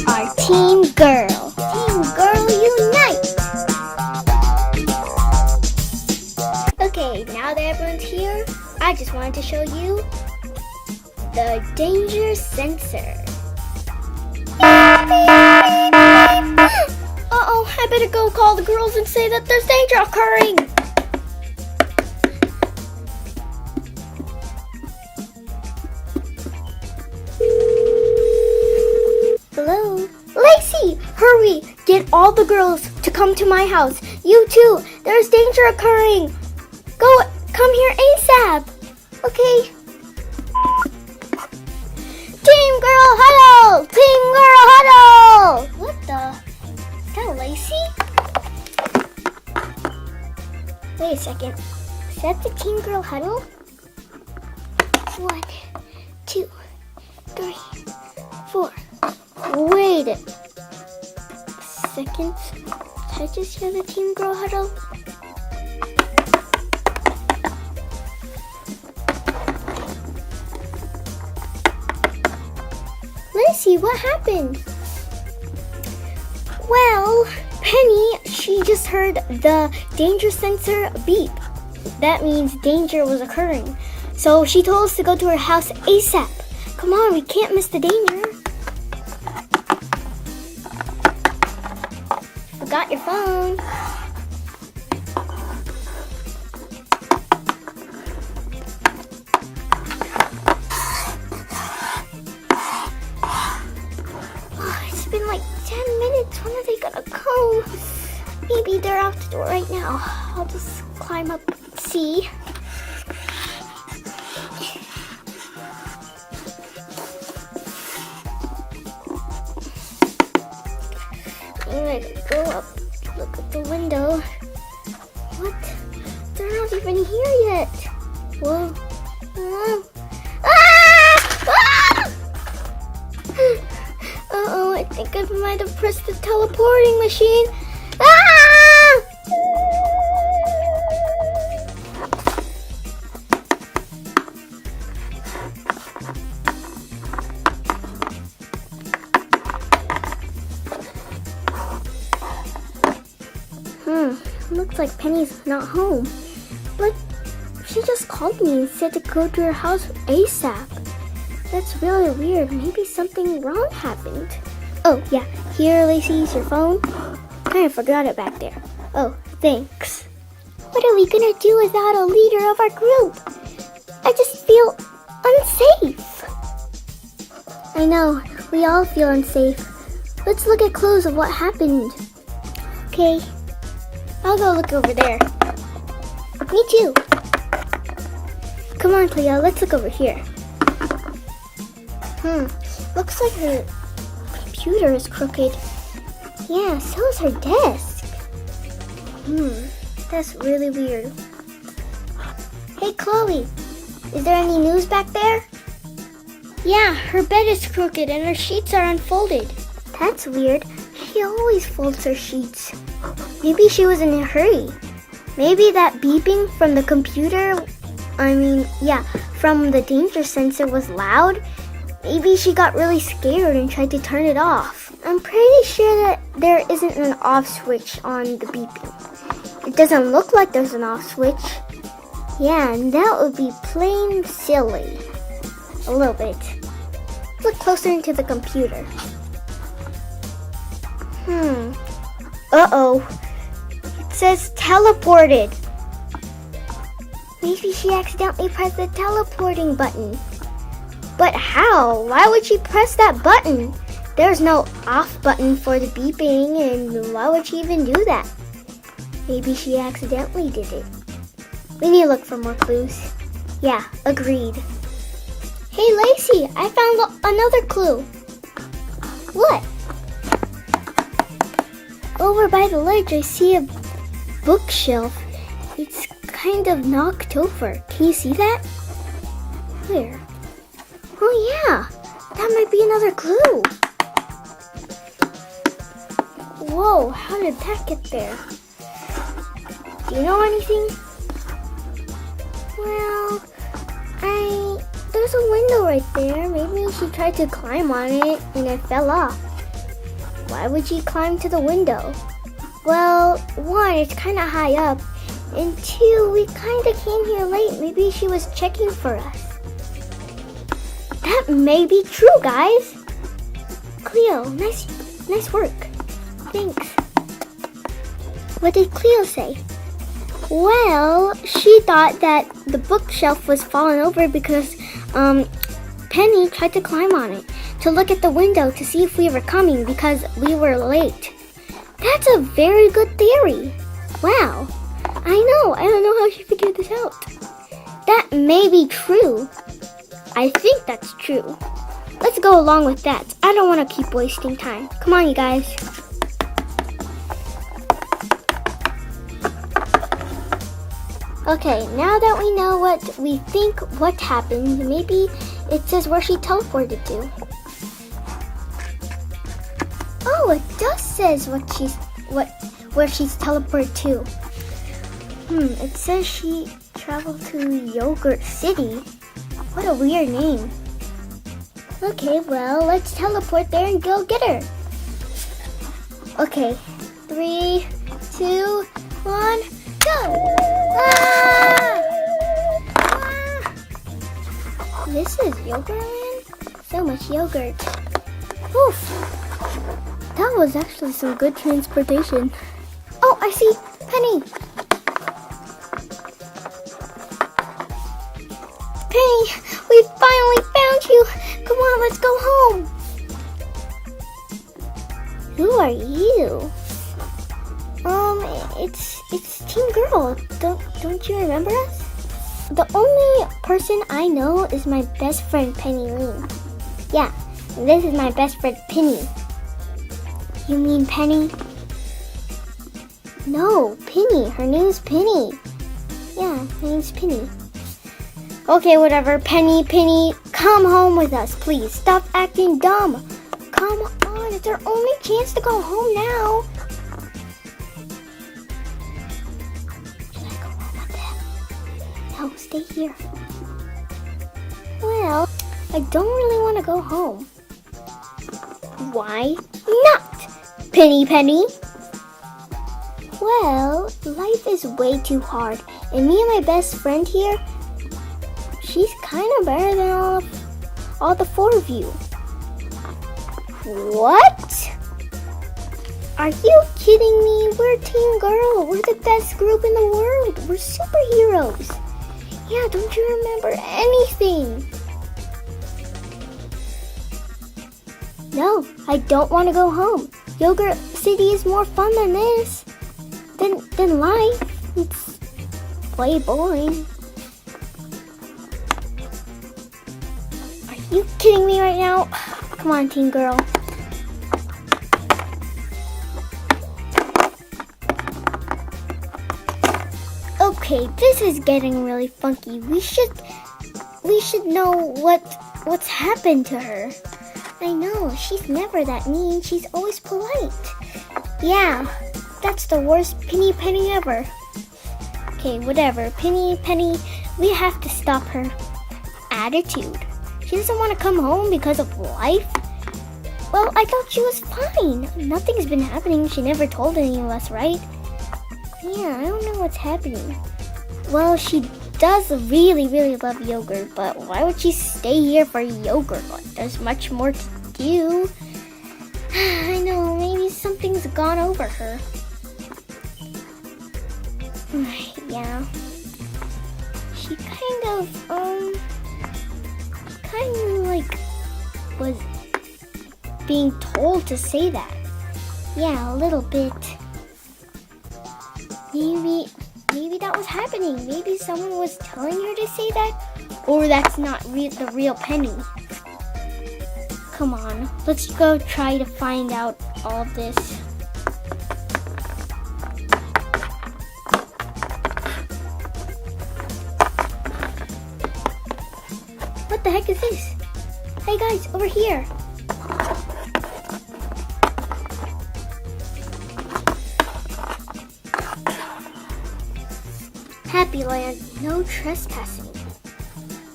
are Team Girl. Team Girl unite! Okay, now that everyone's here, I just wanted to show you the danger sensor. Uh-oh, I better go call the girls and say that there's danger occurring. Hello? Lacey, hurry! Get all the girls to come to my house. You too, there's danger occurring. Come here ASAP. Okay. Team Girl Huddle! Team Girl Huddle! What the? Is that Lacey? Wait a second. Is that the Team Girl Huddle? 1, 2, 3, 4. Wait a second. Did I just hear the Team Girl Huddle? Lacey, what happened? Well, Penny, she just heard the danger sensor beep. That means danger was occurring. So she told us to go to her house ASAP. Come on, we can't miss the danger. Forgot your phone. It's been like 10 minutes. When are they gonna come? Maybe they're out the door right now. I'll just climb up and see. I'm gonna go up, look at the window. What? They're not even here yet. Whoa. Uh-oh, I think I might have pressed the teleporting machine. Looks like Penny's not home. But she just called me and said to go to her house ASAP. That's really weird. Maybe something wrong happened. Oh, yeah. Here, Lacey's your phone. Kind of forgot it back there. Oh, thanks. What are we gonna do without a leader of our group? I just feel unsafe. I know. We all feel unsafe. Let's look at clues of what happened. Okay. I'll go look over there. Me too. Come on, Cleo. Let's look over here. Looks like her computer is crooked. Yeah, so is her desk. That's really weird. Hey, Chloe. Is there any news back there? Yeah, her bed is crooked and her sheets are unfolded. That's weird. She always folds her sheets. Maybe she was in a hurry. Maybe that beeping from the computer, from the danger sensor was loud. Maybe she got really scared and tried to turn it off. I'm pretty sure that there isn't an off switch on the beeping. It doesn't look like there's an off switch. Yeah, and that would be plain silly. A little bit. Look closer into the computer. Uh-oh. It says teleported. Maybe she accidentally pressed the teleporting button. But how? Why would she press that button? There's no off button for the beeping, and why would she even do that? Maybe she accidentally did it. We need to look for more clues. Yeah, agreed. Hey, Lacey, I found another clue. What? Over by the ledge, I see a bookshelf. It's kind of knocked over. Can you see that? Where? Oh yeah, that might be another clue. Whoa, how did that get there? Do you know anything? Well, there's a window right there. Maybe she tried to climb on it and it fell off. Why would she climb to the window? Well, one, it's kind of high up, and two, we kind of came here late. Maybe she was checking for us. That may be true, guys. Cleo, nice work. Thanks. What did Cleo say? Well, she thought that the bookshelf was falling over because Penny tried to climb on it to look at the window to see if we were coming because we were late. That's a very good theory. Wow. I don't know how she figured this out. That may be true. I think that's true. Let's go along with that. I don't want to keep wasting time. Come on, you guys. Okay, now that we know what we think what happened, maybe it says where she teleported to. Oh, it does says where she's teleported to. It says she traveled to Yogurt City. What a weird name. Okay, well, let's teleport there and go get her. Okay, 3, 2, 1, go! Ah! Ah! This is Yogurtland? So much yogurt. Oof! That was actually some good transportation. Oh, I see Penny! Penny, we finally found you! Come on, let's go home! Who are you? It's Team Girl. Don't you remember us? The only person I know is my best friend Penny Lynn. Yeah, this is my best friend Penny. You mean Penny? No, Penny. Her name's Penny. Yeah, her name's Penny. Okay, whatever. Penny, come home with us, please. Stop acting dumb. Come on, it's our only chance to go home now. Should I go home with them? No, stay here. Well, I don't really want to go home. Why not, Penny? Well, life is way too hard, and me and my best friend here, she's kind of better than all the four of you. What? Are you kidding me? We're Team Girl. We're the best group in the world. We're superheroes. Yeah, don't you remember anything? No, I don't want to go home. Yogurt City is more fun than this. Than life. It's way boring. Are you kidding me right now? Come on, Team Girl. Okay, this is getting really funky. We should know what's happened to her. I know, she's never that mean. She's always polite. Yeah, that's the worst Penny ever. Okay, whatever. Penny, we have to stop her attitude. She doesn't want to come home because of life. Well, I thought she was fine. Nothing's been happening. She never told any of us, right? Yeah, I don't know what's happening. Well, she does really, really love yogurt, but why would she stay here for yogurt? Like, there's much more to do. I know, maybe something's gone over her. Yeah. She kind of like was being told to say that. Yeah, a little bit. Maybe that was happening. Maybe someone was telling her to say that, or that's not the real Penny. Come on, let's go try to find out all of this. What the heck is this? Hey guys, over here. Happy Land, no trespassing.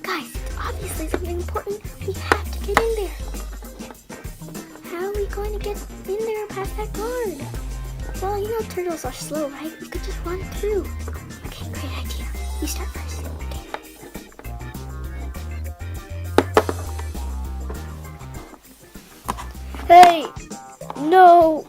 Guys, it's obviously something important. We have to get in there. How are we going gonna get in there past that guard? Well, you know turtles are slow, right? We could just run through. Okay, great idea. You start first. Okay. Hey! No!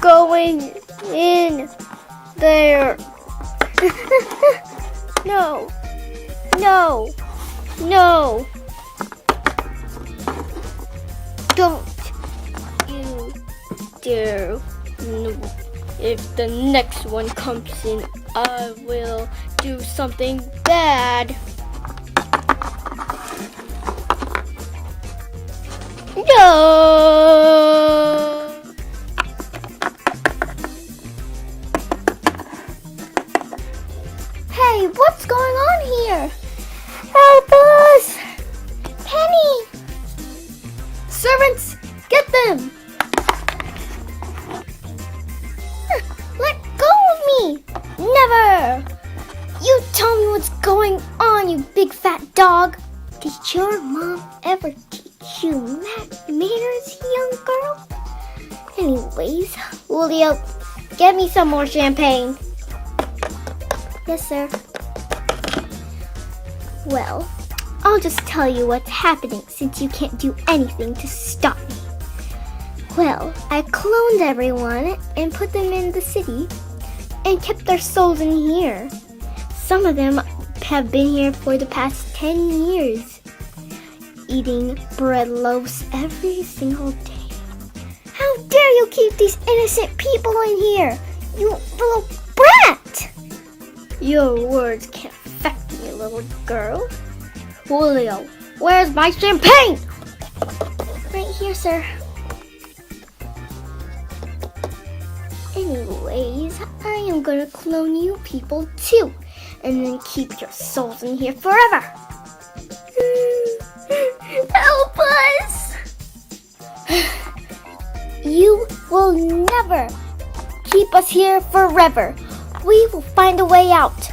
Going in there! No! No! No! Don't you dare! No. If the next one comes in, I will do something bad. No! Hey, what's going on here? Help us! Penny! Servants, get them! Let go of me! Never! You tell me what's going on, you big fat dog. Did your mom ever teach you manners, young girl? Anyways, Julio, get me some more champagne. Yes, sir. Well, I'll just tell you what's happening since you can't do anything to stop me. Well, I cloned everyone and put them in the city and kept their souls in here. Some of them have been here for the past 10 years, eating bread loaves every single day. How dare you keep these innocent people in here, you little brat! Your words can't affect me, little girl. Julio, where's my champagne? Right here, sir. Anyways, I am gonna clone you people too, and then keep your souls in here forever. Help us! You will never keep us here forever. We will find a way out.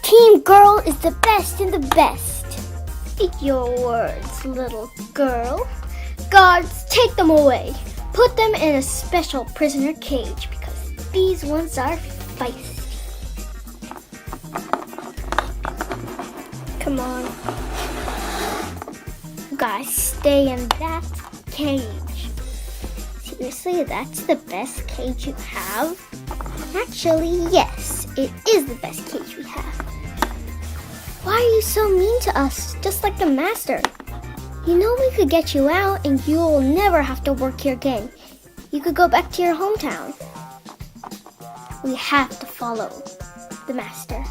Team Girl is the best in the best. Eat your words, little girl. Guards, take them away. Put them in a special prisoner cage because these ones are feisty. Come on. You guys stay in that cage. Seriously, that's the best cage you have? Actually, yes, it is the best cage we have. Why are you so mean to us, just like the master? You know we could get you out and you'll never have to work here again. You could go back to your hometown. We have to follow the master.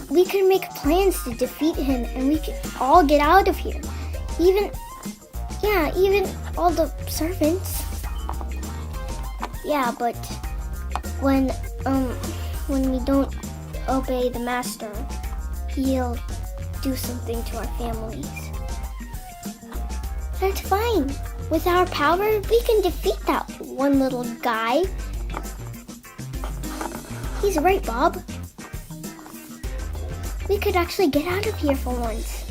We could make plans to defeat him and we could all get out of here. Even all the servants. Yeah, but when we don't obey the master, he'll do something to our families. That's fine. With our power, we can defeat that one little guy. He's right, Bob. We could actually get out of here for once.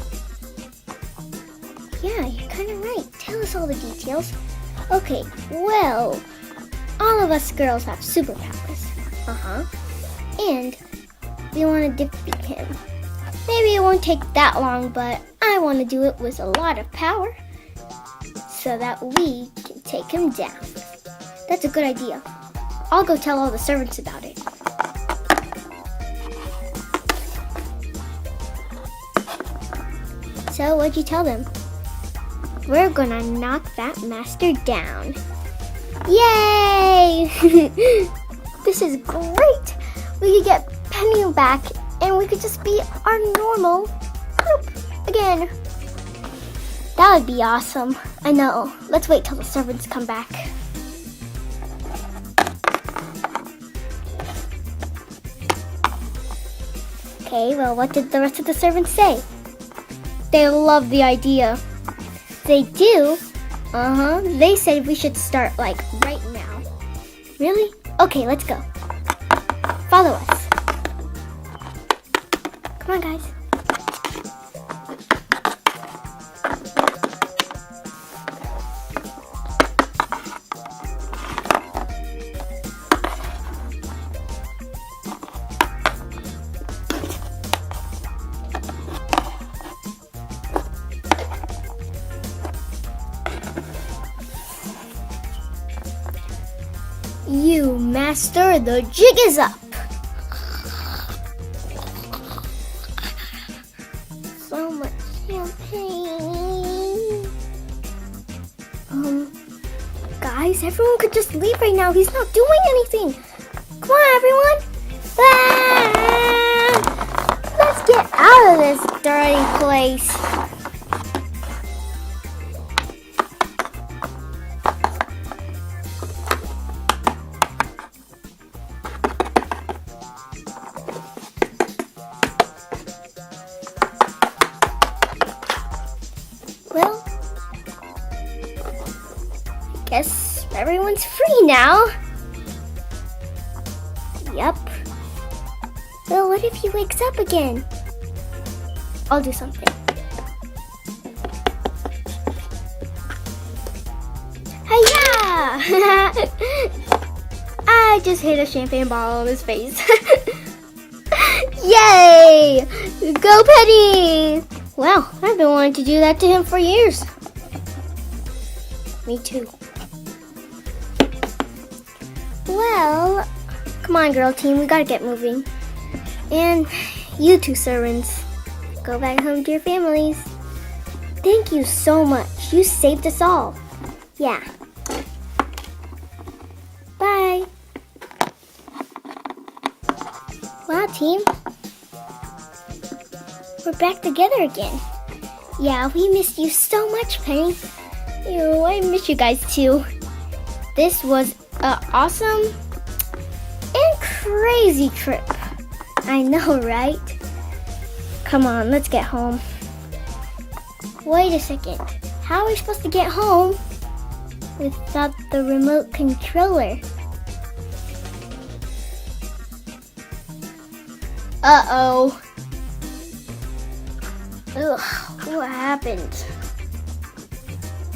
Yeah, you're kind of right. Tell us all the details. Okay, well, all of us girls have superpowers. And we want to defeat him. Maybe it won't take that long, but I want to do it with a lot of power so that we can take him down. That's a good idea. I'll go tell all the servants about it. So, what'd you tell them? We're gonna knock that master down. Yay! This is great! We could get Penny back and we could just be our normal group again. That would be awesome. I know. Let's wait till the servants come back. Okay, well, what did the rest of the servants say? They love the idea. They do? They said we should start, like, right now. Really? Okay, let's go. Follow us. Come on, guys. You master, the jig is up. So much champagne. Guys, everyone could just leave right now. He's not doing anything. Come on, everyone. Ah! Let's get out of this dirty place. Well, I guess everyone's free now. Yup. Well, what if he wakes up again? I'll do something. Hiya! I just hit a champagne bottle on his face. Yay! Go Penny! Well, I've been wanting to do that to him for years. Me too. Well, come on, girl team, we gotta get moving. And you two servants, go back home to your families. Thank you so much. You saved us all. Yeah. Bye. Wow, team. We're back together again. Yeah, we missed you so much, Penny. Ew, I miss you guys too. This was an awesome and crazy trip. I know, right? Come on, let's get home. Wait a second. How are we supposed to get home without the remote controller? Uh-oh. Ugh, what happened?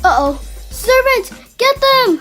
Uh-oh. Servants, get them!